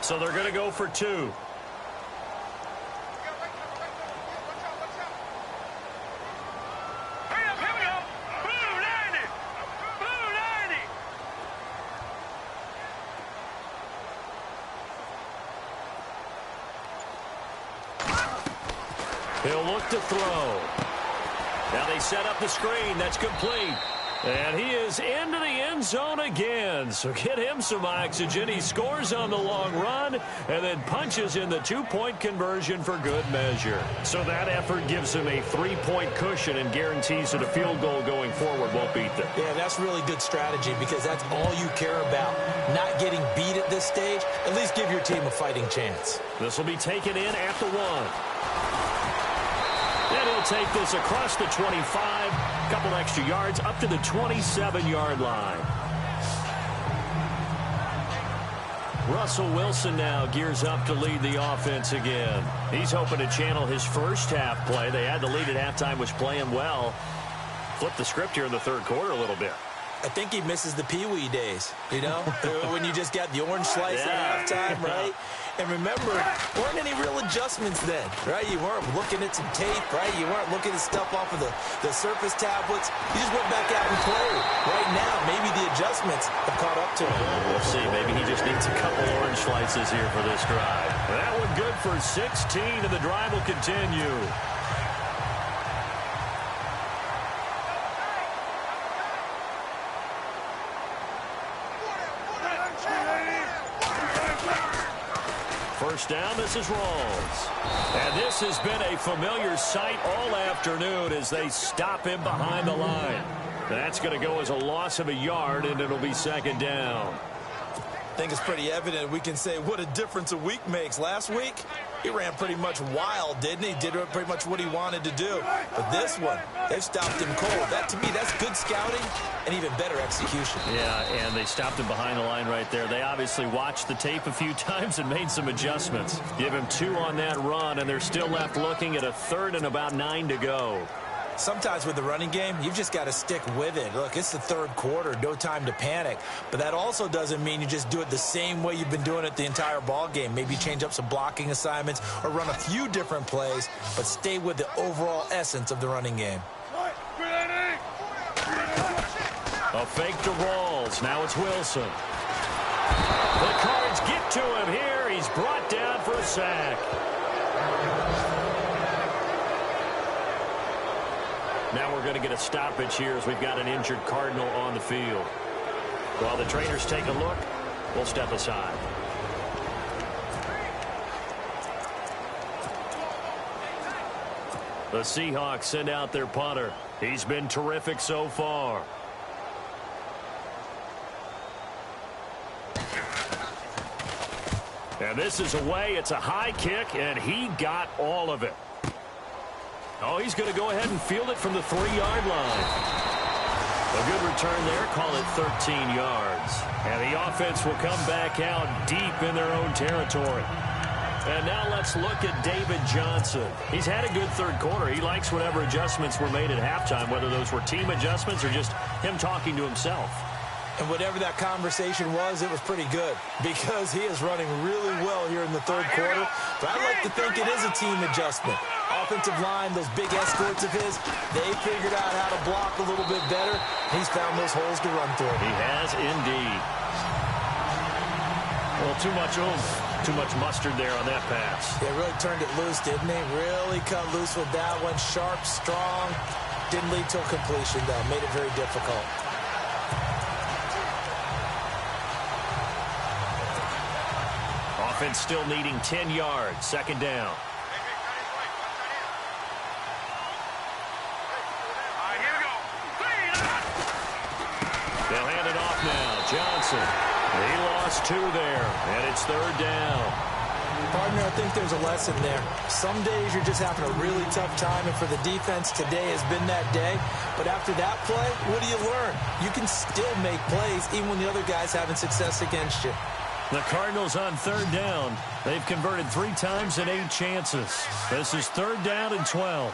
So they're going to go for 2. Hurry up, here we go. Blue 90. Blue 90. He'll look to throw. Now they set up the screen. That's complete. And he is into the end zone again. So get him some oxygen. He scores on the long run and then punches in the two-point conversion for good measure. So that effort gives him a 3-point cushion and guarantees that a field goal going forward won't beat them. Yeah, that's really good strategy because that's all you care about. Not getting beat at this stage. At least give your team a fighting chance. This will be taken in at the 1. he'll take this across the 25, a couple extra yards up to the 27-yard line. Russell Wilson now gears up to lead the offense again. He's hoping to channel his first half play. They had the lead at halftime, was playing well. Flip the script here in the third quarter a little bit. I think he misses the Pee-wee days, you know, when you just got the orange slice at halftime, right? And remember, there weren't any real adjustments then, right? You weren't looking at some tape, right? You weren't looking at stuff off of the Surface tablets. You just went back out and played. Right now, maybe the adjustments have caught up to him. We'll see. Maybe he just needs a couple orange slices here for this drive. That one good for 16, and the drive will continue. First down, this is Rawls. And this has been a familiar sight all afternoon as they stop him behind the line. That's going to go as a loss of a yard, and it'll be second down. I think it's pretty evident. We can say what a difference a week makes. Last week, he ran pretty much wild, didn't he? Did pretty much what he wanted to do. But this one, they've stopped him cold. That, to me, that's good scouting and even better execution. Yeah, and they stopped him behind the line right there. They obviously watched the tape a few times and made some adjustments. Give him 2 on that run, and they're still left looking at a third and about 9 to go. Sometimes with the running game, you've just got to stick with it. Look, it's the third quarter, no time to panic. But that also doesn't mean you just do it the same way you've been doing it the entire ball game. Maybe change up some blocking assignments or run a few different plays, but stay with the overall essence of the running game. A fake to Rawls. Now it's Wilson. The Cards get to him here. He's brought down for a sack. Now we're going to get a stoppage here as we've got an injured Cardinal on the field. While the trainers take a look, we'll step aside. The Seahawks send out their punter. He's been terrific so far. And this is away. It's a high kick, and he got all of it. Oh, he's going to go ahead and field it from the 3-yard line. A good return there. Call it 13 yards. And the offense will come back out deep in their own territory. And now let's look at David Johnson. He's had a good third quarter. He likes whatever adjustments were made at halftime, whether those were team adjustments or just him talking to himself. And whatever that conversation was, it was pretty good because he is running really well here in the third quarter. But I like to think it is a team adjustment. Offensive line, those big escorts of his, they figured out how to block a little bit better. He's found those holes to run through. He has indeed. Well, too much oomph, too much mustard there on that pass. Yeah, really turned it loose, didn't he? Really cut loose with that one. Sharp, strong. Didn't lead to a completion, though. Made it very difficult. Offense still needing 10 yards. Second down. They'll hand it off now. Johnson. He lost 2 there, and it's third down. Partner, I think there's a lesson there. Some days you're just having a really tough time, and for the defense, today has been that day. But after that play, what do you learn? You can still make plays even when the other guy's having success against you. The Cardinals on third down. They've converted 3 times in 8 chances. This is third down and 12.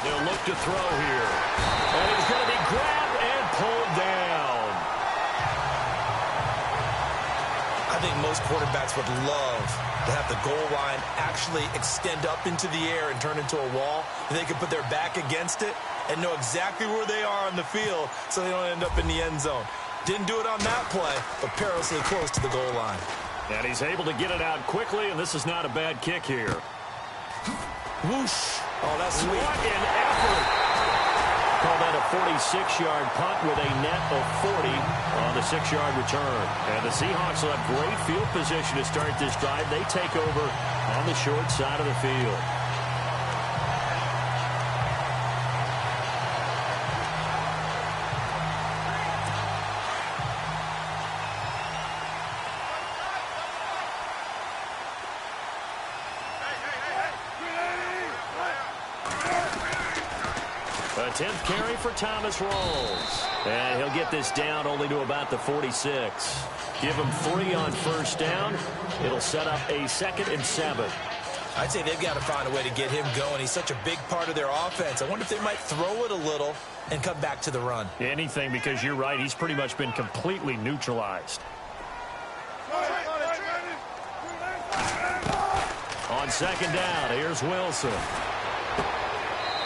They'll look to throw here. And he's going to be grabbed and pulled down. I think most quarterbacks would love to have the goal line actually extend up into the air and turn into a wall. And they can put their back against it and know exactly where they are on the field so they don't end up in the end zone. Didn't do it on that play, but perilously close to the goal line. And he's able to get it out quickly, and this is not a bad kick here. Whoosh. Oh, that's sweet. What an effort. Call that a 46-yard punt with a net of 40 on the 6-yard return. And the Seahawks will have great field position to start this drive. They take over on the short side of the field. The 10th carry for Thomas rolls. And he'll get this down only to about the 46. Give him 3 on first down. It'll set up a 2nd and 7. I'd say they've got to find a way to get him going. He's such a big part of their offense. I wonder if they might throw it a little and come back to the run. Anything, because you're right. He's pretty much been completely neutralized. On 2nd down, here's Wilson.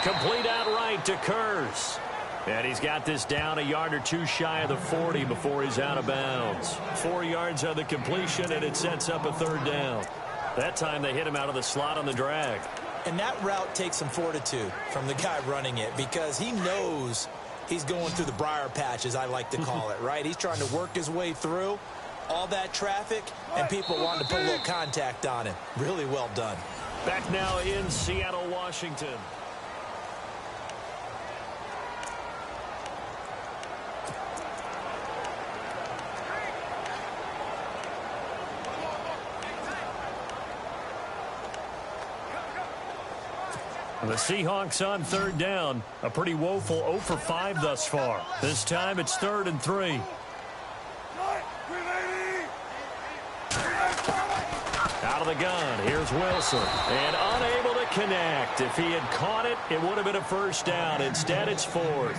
Complete outright to Kurz. And he's got this down a yard or 2 shy of the 40 before he's out of bounds. 4 yards on the completion, and it sets up a 3rd down. That time they hit him out of the slot on the drag. And that route takes some fortitude from the guy running it because he knows he's going through the briar patch, as I like to call it, right? He's trying to work his way through all that traffic, and people wanting to put a little contact on him. Really well done. Back now in Seattle, Washington. The Seahawks on 3rd down. A pretty woeful 0 for 5 thus far. This time it's 3rd and 3. Out of the gun, here's Wilson. And unable to connect. If he had caught it, it would have been a 1st down. Instead, it's 4th.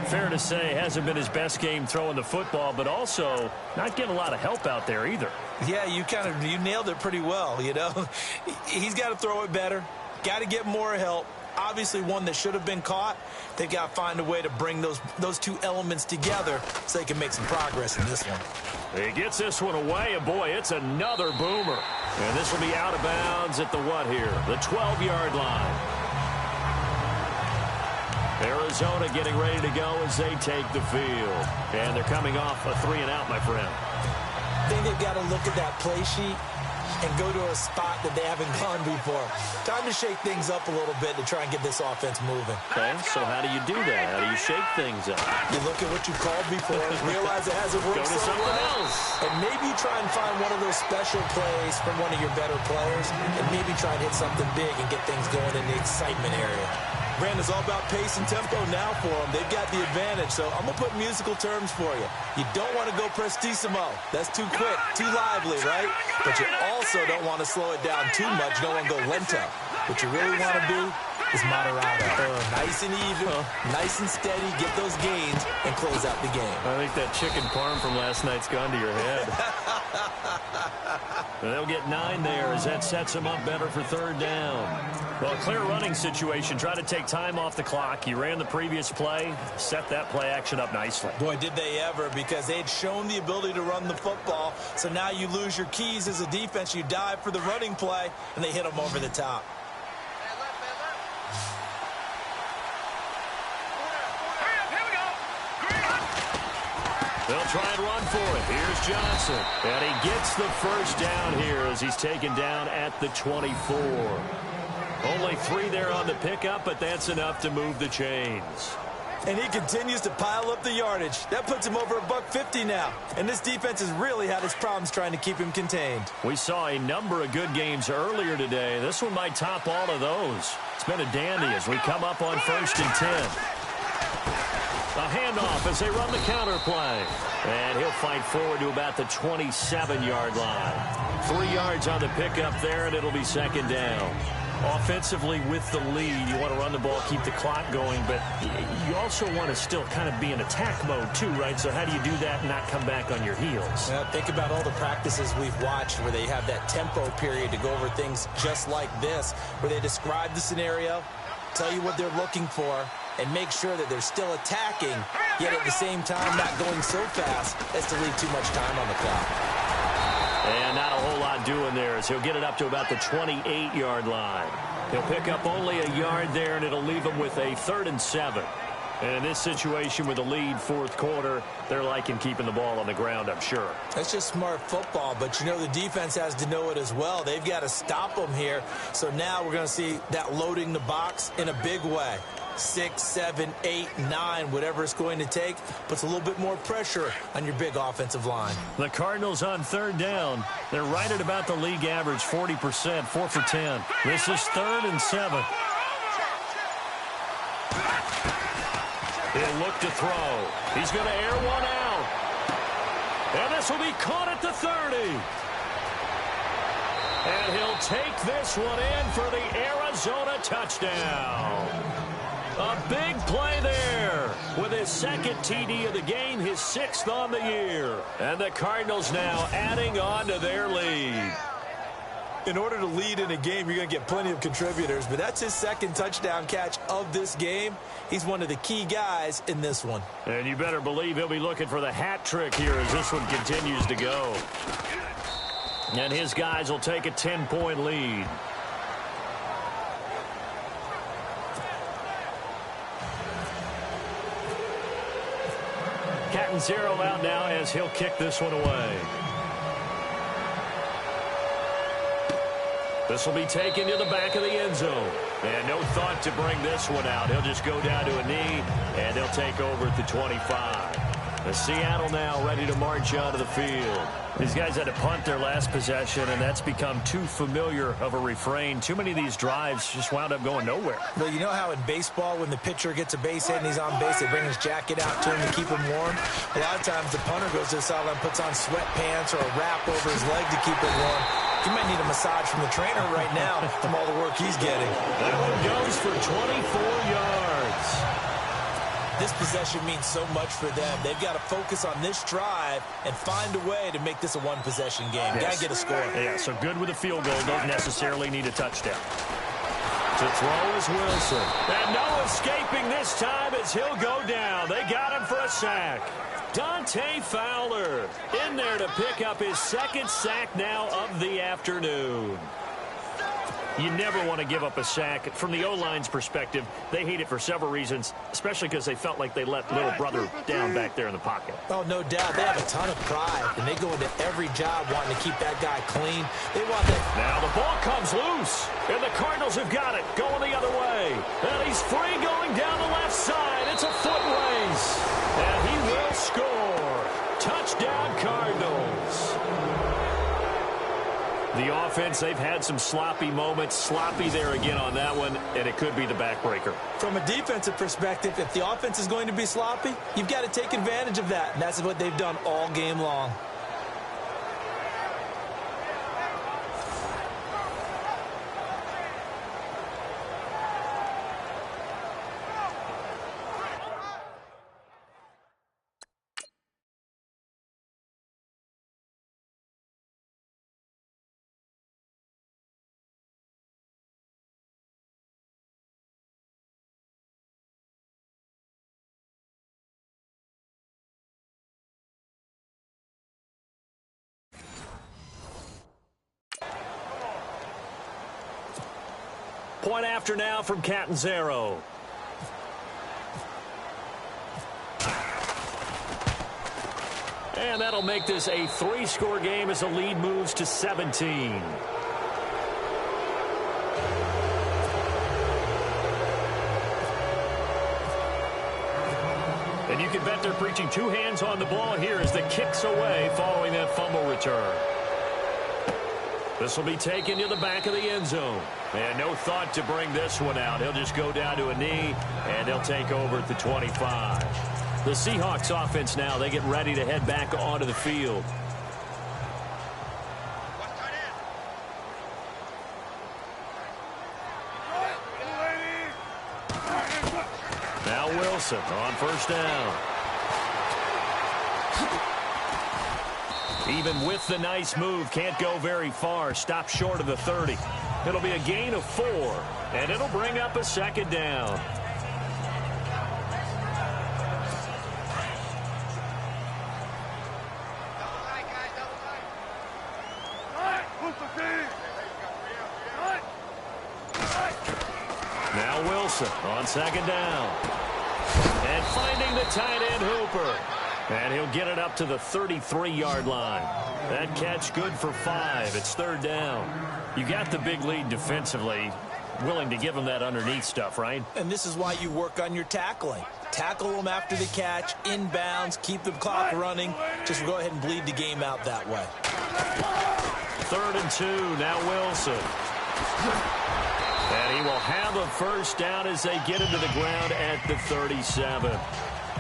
Fair to say, hasn't been his best game throwing the football, but also not getting a lot of help out there either. Yeah, you nailed it pretty well, you know. He's got to throw it better. Got to get more help. Obviously one that should have been caught. They've got to find a way to bring those 2 elements together so they can make some progress in this one. He gets this one away, and boy, it's another boomer. And this will be out of bounds at the what here? The 12-yard line. Arizona getting ready to go as they take the field. And they're coming off a 3-and-out, my friend. I think they've got to look at that play sheet and go to a spot that they haven't gone before. Time to shake things up a little bit to try and get this offense moving. Okay, so how do you do that? How do you shake things up? You look at what you called before, realize it hasn't worked Go to so something well, else. and maybe try and find one of those special plays from one of your better players, and maybe try and hit something big and get things going in the excitement area. Brandon's all about pace and tempo now for them. They've got the advantage, so I'm going to put musical terms for you. You don't want to go prestissimo. That's too quick, too lively, right? But you also don't want to slow it down too much. You don't want to go lento. What you really want to do is moderado. Nice and even, nice and steady, get those gains, and close out the game. I think that chicken parm from last night's gone to your head. They'll get 9 there as that sets them up better for 3rd down. Well, clear running situation. Try to take time off the clock. He ran the previous play, set that play action up nicely. Boy, did they ever, because they had shown the ability to run the football. So now you lose your keys as a defense. You dive for the running play, and they hit them over the top. They'll try and run for it. Here's Johnson. And he gets the 1st down here as he's taken down at the 24. Only 3 there on the pickup, but that's enough to move the chains. And he continues to pile up the yardage. That puts him over $150 now. And this defense has really had its problems trying to keep him contained. We saw a number of good games earlier today. This one might top all of those. It's been a dandy as we come up on 1st and 10. A handoff as they run the counter play. And he'll fight forward to about the 27-yard line. 3 yards on the pickup there, and it'll be 2nd down. Offensively with the lead, you want to run the ball, keep the clock going, but you also want to still kind of be in attack mode too, right? So how do you do that and not come back on your heels? Now, think about all the practices we've watched where they have that tempo period to go over things just like this, where they describe the scenario, tell you what they're looking for, and make sure that they're still attacking, yet at the same time not going so fast as to leave too much time on the clock. And not a whole lot doing there as he'll get it up to about the 28-yard line. He'll pick up only a yard there, and it'll leave him with a 3rd and 7. And in this situation with a lead 4th quarter, they're liking keeping the ball on the ground, I'm sure. That's just smart football, but you know the defense has to know it as well. They've got to stop them here. So now we're going to see that loading the box in a big way. 6, 7, 8, 9, whatever it's going to take, puts a little bit more pressure on your big offensive line. The Cardinals on 3rd down. They're right at about the league average, 40%, 4 for 10. This is 3rd and 7. He'll look to throw. He's going to air one out. And this will be caught at the 30. And he'll take this one in for the Arizona touchdown. A big play there with his second TD of the game, his 6th on the year. And the Cardinals now adding on to their lead. In order to lead in a game, you're going to get plenty of contributors, but that's his second touchdown catch of this game. He's one of the key guys in this one. And you better believe he'll be looking for the hat trick here as this one continues to go. And his guys will take a 10-point lead. Catanzaro out now as he'll kick this one away. This will be taken to the back of the end zone. And no thought to bring this one out. He'll just go down to a knee, and they'll take over at the 25. The Seattle now ready to march onto the field. These guys had to punt their last possession, and that's become too familiar of a refrain. Too many of these drives just wound up going nowhere. Well, you know how in baseball, when the pitcher gets a base hit and he's on base, they bring his jacket out to him to keep him warm? A lot of times the punter goes to the sideline, puts on sweatpants or a wrap over his leg to keep it warm. He might need a massage from the trainer right now from all the work he's getting. That one goes for 24 yards. This possession means so much for them. They've got to focus on this drive and find a way to make this a one-possession game. Yes. Got to get a score. Yeah, so good with a field goal. Don't necessarily need a touchdown. To throw is Wilson. And no escaping this time as he'll go down. They got him for a sack. Dante Fowler in there to pick up his second sack now of the afternoon. You never want to give up a sack. From the O-line's perspective, they hate it for several reasons, especially because they felt like they let little brother down back there in the pocket. Oh, no doubt. They have a ton of pride, and they go into every job wanting to keep that guy clean. They want that. Now the ball comes loose, and the Cardinals have got it going the other way. And he's free going down the left side. It's a foot race, and he will score. Touchdown, Cardinals. The offense, they've had some sloppy moments. Sloppy there again on that one, and it could be the backbreaker. From a defensive perspective, if the offense is going to be sloppy, you've got to take advantage of that, and that's what they've done all game long. Point after now from Catanzaro. And that'll make this a 3-score game as the lead moves to 17. And you can bet they're preaching 2 hands on the ball here as the kick's away following that fumble return. This will be taken to the back of the end zone. And no thought to bring this one out. He'll just go down to a knee, and he'll take over at the 25. The Seahawks offense now, they get ready to head back onto the field. Now Wilson on first down. Even with the nice move, can't go very far. Stop short of the 30. It'll be a gain of 4, and it'll bring up a second down. Now Wilson on second down. And finding the tight end Hooper. And he'll get it up to the 33-yard line. That catch good for 5. It's third down. You got the big lead defensively. Willing to give him that underneath stuff, right? And this is why you work on your tackling. Tackle them after the catch, inbounds, keep the clock running. Just go ahead and bleed the game out that way. 3rd and 2, now Wilson. And And he will have a first down as they get into the ground at the 37.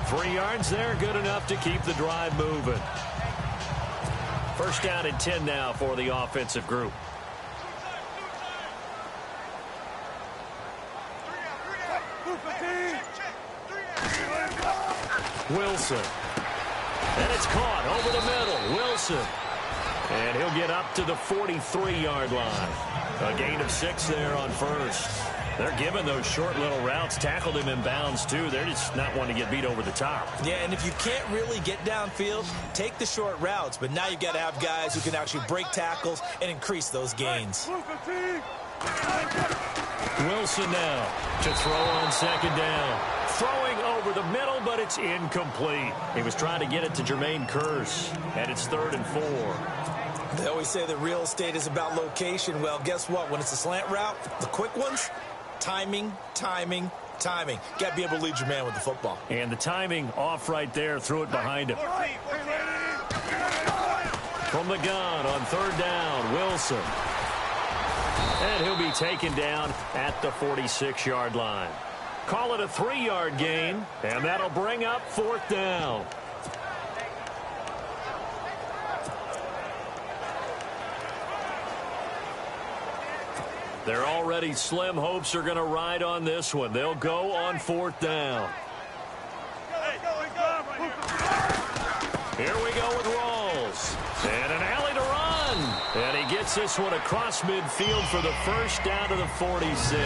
3 yards there, good enough to keep the drive moving. First down and 10 now for the offensive group. Wilson. And it's caught over the middle. Wilson. And he'll get up to the 43-yard line. A gain of 6 there on first. They're giving those short little routes. Tackled him in bounds, too. They're just not wanting to get beat over the top. Yeah, and if you can't really get downfield, take the short routes. But now you've got to have guys who can actually break tackles and increase those gains. Wilson now to throw on second down. Throwing over the middle, but it's incomplete. He was trying to get it to Jermaine Kearse, and it's 3rd and 4. They always say that real estate is about location. Well, guess what? When it's a slant route, the quick ones, timing, timing, timing. Got to be able to lead your man with the football. And the timing off right there. Threw it behind him. From the gun on 3rd down, Wilson. And he'll be taken down at the 46-yard line. Call it a 3-yard gain, and that'll bring up 4th down. Their already slim hopes are going to ride on this one. They'll go on 4th down. Here we go with Rawls. And an alley to run. And he gets this one across midfield for the first down to the 46.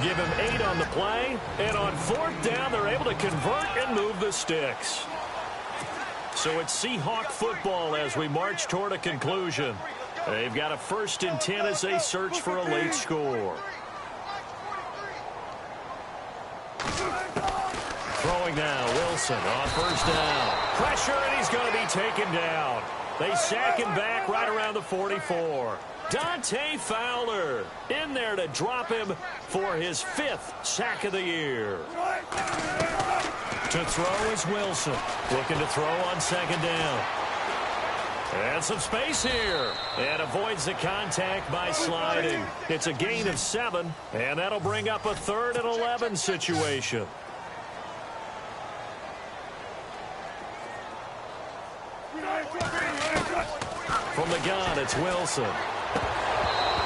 Give him 8 on the play. And on 4th down, they're able to convert and move the sticks. So it's Seahawk football as we march toward a conclusion. They've got a 1st and 10 as they search for a late score. Throwing now, Wilson on 1st down. Pressure, and he's going to be taken down. They sack him back right around the 44. Dante Fowler in there to drop him for his 5th sack of the year. To throw is Wilson. Looking to throw on 2nd down. And some space here. And avoids the contact by sliding. It's a gain of 7, and that'll bring up a 3rd and 11 situation. From the gun, it's Wilson.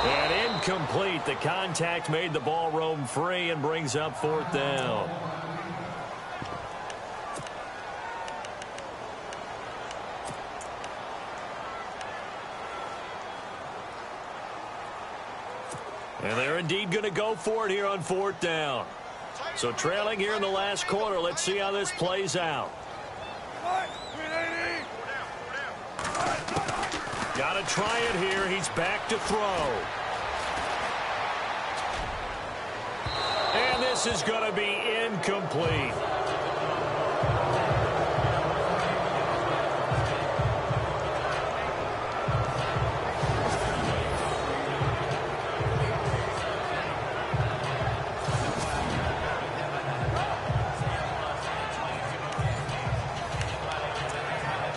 And incomplete. The contact made the ball roam free and brings up 4th down. And they're indeed going to go for it here on 4th down. So trailing here in the last quarter. Let's see how this plays out. Got to try it here. He's back to throw. And this is going to be incomplete.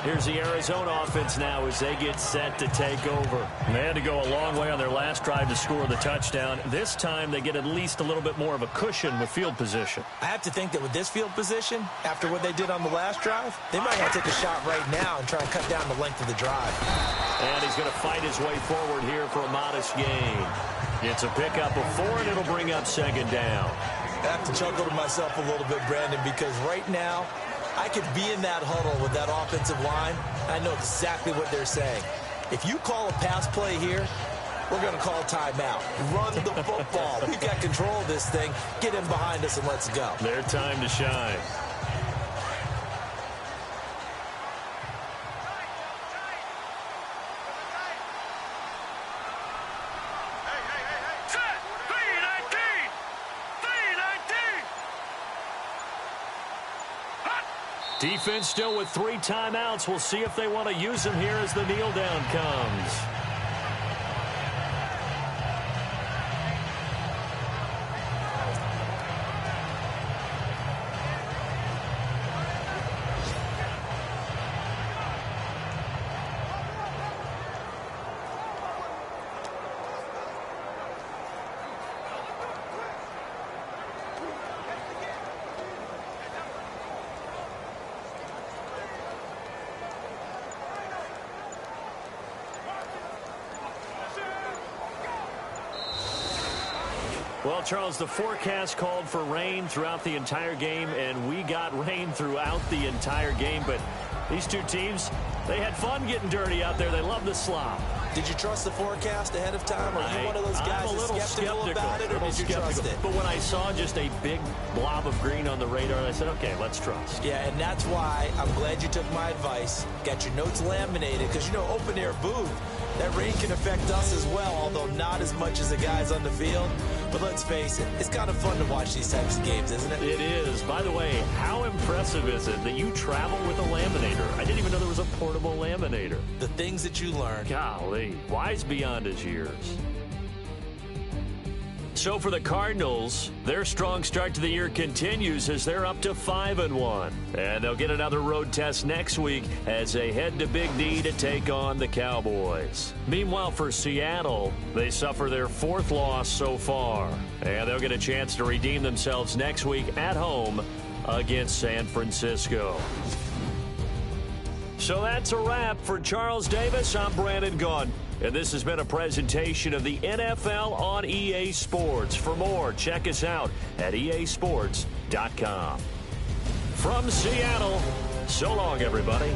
Here's the Arizona offense now as they get set to take over. They had to go a long way on their last drive to score the touchdown. This time they get at least a little bit more of a cushion with field position. I have to think that with this field position, after what they did on the last drive, they might want to take a shot right now and try and cut down the length of the drive. And he's going to fight his way forward here for a modest gain. It's a pickup of 4, and it'll bring up 2nd down. I have to chuckle to myself a little bit, Brandon, because right now, I could be in that huddle with that offensive line. I know exactly what they're saying. If you call a pass play here, we're going to call timeout. Run the football. We've got control of this thing. Get in behind us and let's go. Their time to shine. Defense still with 3 timeouts. We'll see if they want to use them here as the kneel down comes. Charles, the forecast called for rain throughout the entire game, and we got rain throughout the entire game. But these two teams, they had fun getting dirty out there. They love the slop. Did you trust the forecast ahead of time? Or are you one of those guys I'm a little skeptical about it, or did you trust it? But when I saw just a big blob of green on the radar, I said, okay, let's trust. Yeah, and that's why I'm glad you took my advice. Got your notes laminated, because, you know, open air booth, that rain can affect us as well, although not as much as the guys on the field. But let's face it, it's kind of fun to watch these types of games, isn't it? It is. By the way, how impressive is it that you travel with a laminator? I didn't even know there was a portable laminator. The things that you learn. Golly, wise beyond his years. So for the Cardinals, their strong start to the year continues as they're up to 5-1. And they'll get another road test next week as they head to Big D to take on the Cowboys. Meanwhile, for Seattle, they suffer their 4th loss so far. And they'll get a chance to redeem themselves next week at home against San Francisco. So that's a wrap. For Charles Davis, I'm Brandon Gaudin. And this has been a presentation of the NFL on EA Sports. For more, check us out at easports.com. From Seattle, so long, everybody.